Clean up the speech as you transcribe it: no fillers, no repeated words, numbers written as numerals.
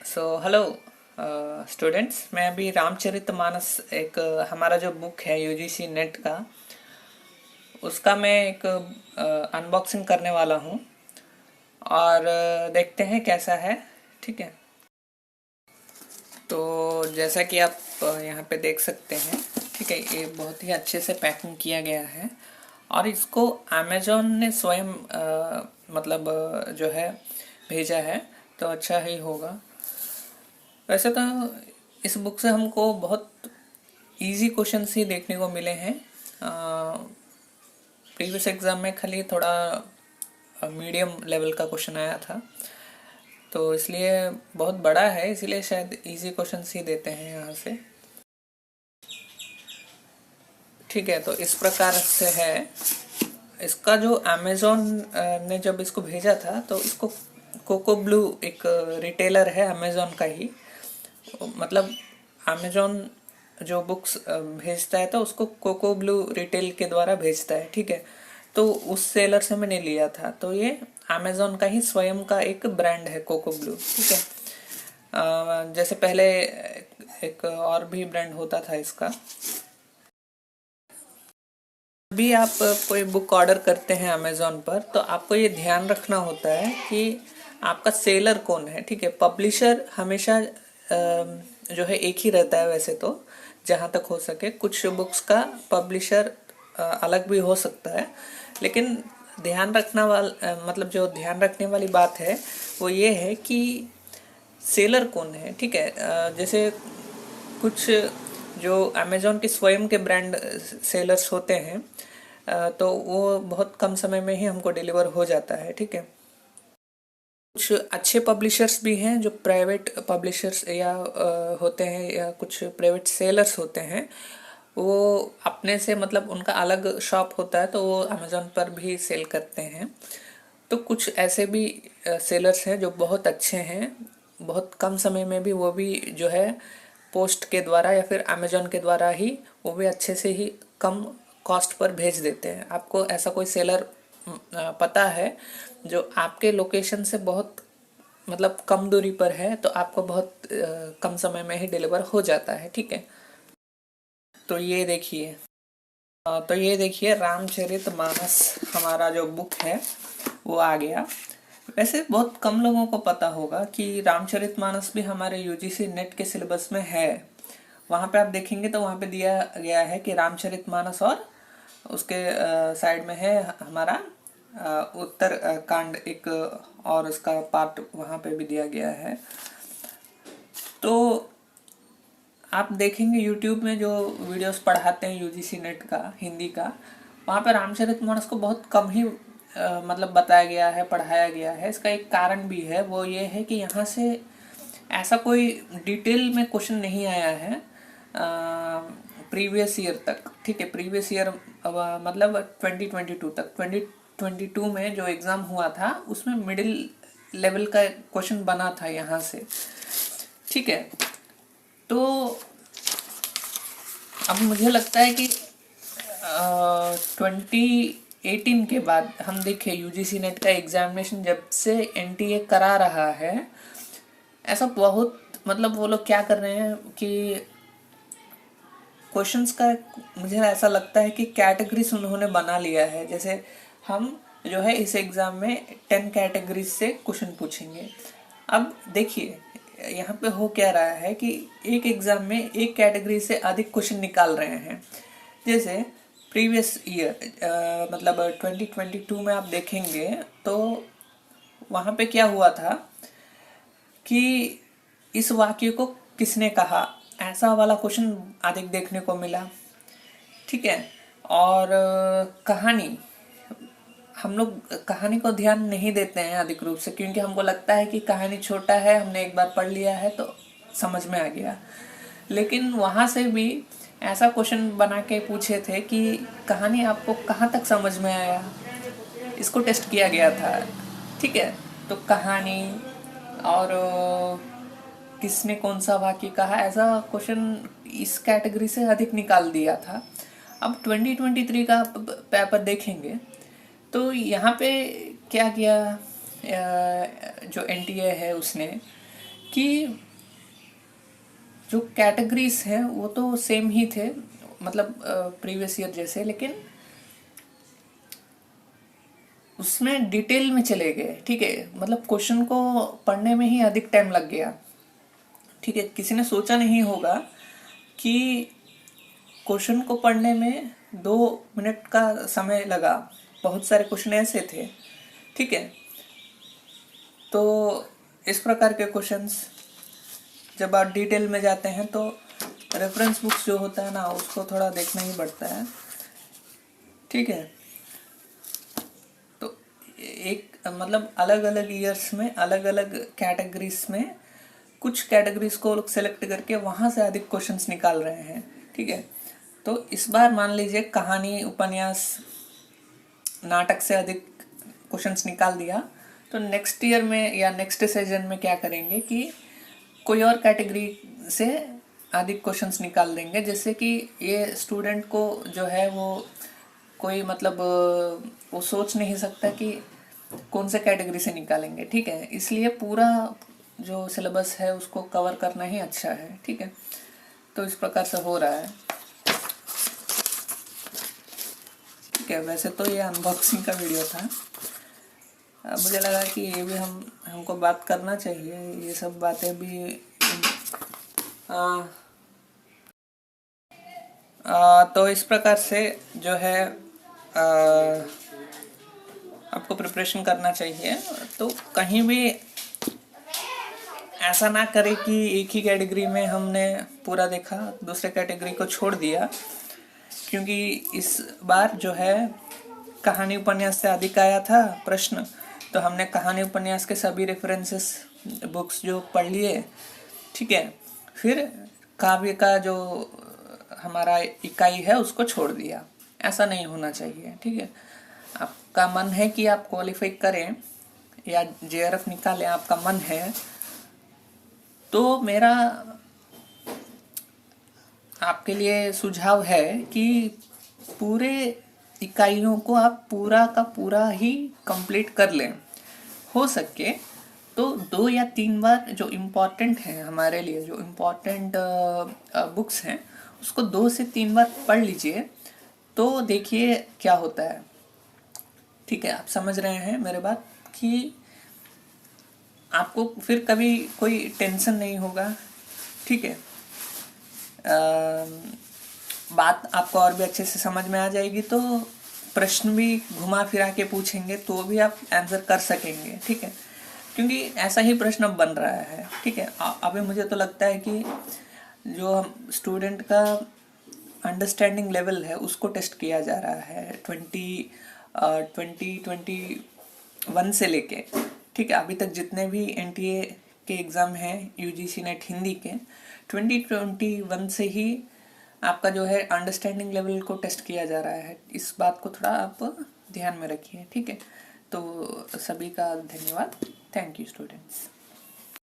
Hello students, मैं अभी रामचरितमानस एक हमारा जो बुक है यूजीसी नेट का, उसका मैं एक अनबॉक्सिंग करने वाला हूँ और देखते हैं कैसा है। ठीक है, तो जैसा कि आप यहाँ पे देख सकते हैं, ठीक है, ये बहुत ही अच्छे से पैकिंग किया गया है और इसको अमेजोन ने स्वयं जो है भेजा है, तो अच्छा ही होगा। वैसे तो इस बुक से हमको बहुत इजी क्वेश्चंस ही देखने को मिले हैं। प्रीवियस एग्जाम में खाली थोड़ा मीडियम लेवल का क्वेश्चन आया था, तो इसलिए बहुत बड़ा है, इसलिए शायद इजी क्वेश्चंस ही देते हैं यहाँ से। ठीक है, तो इस प्रकार से है। इसका जो अमेजोन ने जब इसको भेजा था, तो इसको कोको ब्लू एक रिटेलर है अमेजोन का ही, मतलब अमेजोन जो बुक्स भेजता है तो उसको कोको ब्लू रिटेल के द्वारा भेजता है। ठीक है, तो उस सेलर से मैंने लिया था, तो ये अमेजोन का ही स्वयं का एक ब्रांड है कोको ब्लू। ठीक है, जैसे पहले एक और भी ब्रांड होता था इसका। भी आप कोई बुक ऑर्डर करते हैं अमेजोन पर, तो आपको ये ध्यान रखना होता है कि आपका सेलर कौन है। ठीक है, पब्लिशर हमेशा जो है एक ही रहता है वैसे तो, जहाँ तक हो सके। कुछ बुक्स का पब्लिशर अलग भी हो सकता है, लेकिन ध्यान रखना मतलब जो ध्यान रखने वाली बात है वो ये है कि सेलर कौन है। ठीक है, जैसे कुछ जो अमेजोन के स्वयं के ब्रांड सेलर्स होते हैं, तो वो बहुत कम समय में ही हमको डिलीवर हो जाता है। ठीक है, कुछ अच्छे पब्लिशर्स भी हैं जो प्राइवेट पब्लिशर्स या होते हैं, या कुछ प्राइवेट सेलर्स होते हैं, वो अपने से मतलब उनका अलग शॉप होता है, तो वो अमेजोन पर भी सेल करते हैं। तो कुछ ऐसे भी सेलर्स हैं जो बहुत अच्छे हैं, बहुत कम समय में भी वो भी जो है पोस्ट के द्वारा या फिर अमेजोन के द्वारा ही वो भी अच्छे से ही कम कॉस्ट पर भेज देते हैं। आपको ऐसा कोई सेलर पता है जो आपके लोकेशन से बहुत मतलब कम दूरी पर है, तो आपको बहुत कम समय में ही डिलीवर हो जाता है। ठीक है, तो ये देखिए, तो ये देखिए रामचरितमानस हमारा जो बुक है वो आ गया। वैसे बहुत कम लोगों को पता होगा कि रामचरितमानस भी हमारे यूजीसी नेट के सिलेबस में है। वहाँ पे आप देखेंगे तो वहाँ पे दिया गया है कि रामचरितमानस, और उसके साइड में है हमारा उत्तर कांड एक, और उसका पार्ट वहाँ पे भी दिया गया है। तो आप देखेंगे यूट्यूब में जो वीडियोस पढ़ाते हैं यूजीसी नेट का हिंदी का, वहाँ पर रामचरितमानस को बहुत कम ही मतलब बताया गया है, पढ़ाया गया है। इसका एक कारण भी है, वो ये है कि यहाँ से ऐसा कोई डिटेल में क्वेश्चन नहीं आया है प्रीवियस ईयर तक। ठीक है, प्रीवियस ईयर मतलब 2022 तक, 2022 में जो एग्ज़ाम हुआ था उसमें मिडिल लेवल का क्वेश्चन बना था यहाँ से। ठीक है, तो अब मुझे लगता है कि 2018 के बाद हम देखें यूजीसी नेट का एग्जामिनेशन जब से एनटीए करा रहा है, ऐसा बहुत मतलब वो लोग क्या कर रहे हैं कि क्वेश्चंस का मुझे ऐसा लगता है कि कैटेगरीज उन्होंने बना लिया है। जैसे हम जो है इस एग्ज़ाम में 10 कैटेगरीज से क्वेश्चन पूछेंगे। अब देखिए यहाँ पे हो क्या रहा है कि एक एग्ज़ाम में एक कैटेगरी से अधिक क्वेश्चन निकाल रहे हैं। जैसे प्रीवियस ईयर मतलब 2022 में आप देखेंगे तो वहाँ पे क्या हुआ था कि इस वाक्य को किसने कहा, ऐसा वाला क्वेश्चन अधिक देखने को मिला। ठीक है, और कहानी, हम लोग कहानी को ध्यान नहीं देते हैं अधिक रूप से, क्योंकि हमको लगता है कि कहानी छोटा है, हमने एक बार पढ़ लिया है तो समझ में आ गया। लेकिन वहाँ से भी ऐसा क्वेश्चन बना के पूछे थे कि कहानी आपको कहाँ तक समझ में आया, इसको टेस्ट किया गया था। ठीक है, तो कहानी और किसने कौन सा वाक्य कहा, ऐसा क्वेश्चन इस कैटेगरी से अधिक निकाल दिया था। अब 2023 का पेपर देखेंगे तो यहाँ पे क्या किया जो एनटीए है उसने कि जो कैटेगरीज हैं वो तो सेम ही थे, मतलब प्रीवियस ईयर जैसे, लेकिन उसमें डिटेल में चले गए। ठीक है, मतलब क्वेश्चन को पढ़ने में ही अधिक टाइम लग गया। ठीक है, किसी ने सोचा नहीं होगा कि क्वेश्चन को पढ़ने में 2 मिनट का समय लगा। बहुत सारे क्वेश्चन ऐसे थे। ठीक है, तो इस प्रकार के क्वेश्चंस जब आप डिटेल में जाते हैं तो रेफरेंस बुक्स जो होता है ना, उसको थोड़ा देखना ही पड़ता है। ठीक है, तो एक मतलब अलग अलग ईयर्स में अलग अलग कैटेगरीज में कुछ कैटेगरीज को लोग सेलेक्ट करके वहाँ से अधिक क्वेश्चंस निकाल रहे हैं। ठीक है, तो इस बार मान लीजिए कहानी, उपन्यास, नाटक से अधिक क्वेश्चंस निकाल दिया, तो नेक्स्ट ईयर में या नेक्स्ट सेशन में क्या करेंगे कि कोई और कैटेगरी से अधिक क्वेश्चंस निकाल देंगे, जैसे कि ये स्टूडेंट को जो है वो कोई मतलब वो सोच नहीं सकता कि कौन से कैटेगरी से निकालेंगे। ठीक है, इसलिए पूरा जो सिलेबस है उसको कवर करना ही अच्छा है। ठीक है, तो इस प्रकार से हो रहा है। ठीक है, वैसे तो ये अनबॉक्सिंग का वीडियो था, मुझे लगा कि ये भी हमको बात करना चाहिए, ये सब बातें भी। तो इस प्रकार से जो है आपको प्रिपरेशन करना चाहिए। तो कहीं भी ऐसा ना करें कि एक ही कैटेगरी में हमने पूरा देखा, दूसरे कैटेगरी को छोड़ दिया, क्योंकि इस बार जो है कहानी उपन्यास से अधिक आया था प्रश्न, तो हमने कहानी उपन्यास के सभी रेफरेंसेस बुक्स जो पढ़ लिए। ठीक है, फिर काव्य का जो हमारा इकाई है उसको छोड़ दिया। ऐसा नहीं होना चाहिए। ठीक है, आपका मन है कि आप क्वालिफाई करें या जेआरएफ निकालें, आपका मन है, तो मेरा आपके लिए सुझाव है कि पूरे इकाइयों को आप पूरा का पूरा ही कंप्लीट कर लें। हो सके तो 2 या 3 बार जो इम्पोर्टेंट हैं हमारे लिए, जो इम्पोर्टेंट बुक्स हैं, उसको 2 से 3 बार पढ़ लीजिए, तो देखिए क्या होता है। ठीक है, आप समझ रहे हैं मेरे बात, कि आपको फिर कभी कोई टेंशन नहीं होगा। ठीक है, बात आपको और भी अच्छे से समझ में आ जाएगी, तो प्रश्न भी घुमा फिरा के पूछेंगे तो भी आप आंसर कर सकेंगे। ठीक है, क्योंकि ऐसा ही प्रश्न अब बन रहा है। ठीक है, अभी मुझे तो लगता है कि जो हम स्टूडेंट का अंडरस्टैंडिंग लेवल है उसको टेस्ट किया जा रहा है 2021 से लेके। ठीक है, अभी तक जितने भी एनटीए के एग्ज़ाम हैं यूजीसी नेट हिंदी के, 2021 से ही आपका जो है अंडरस्टैंडिंग लेवल को टेस्ट किया जा रहा है। इस बात को थोड़ा आप ध्यान में रखिए। ठीक है, तो सभी का धन्यवाद। Thank you students.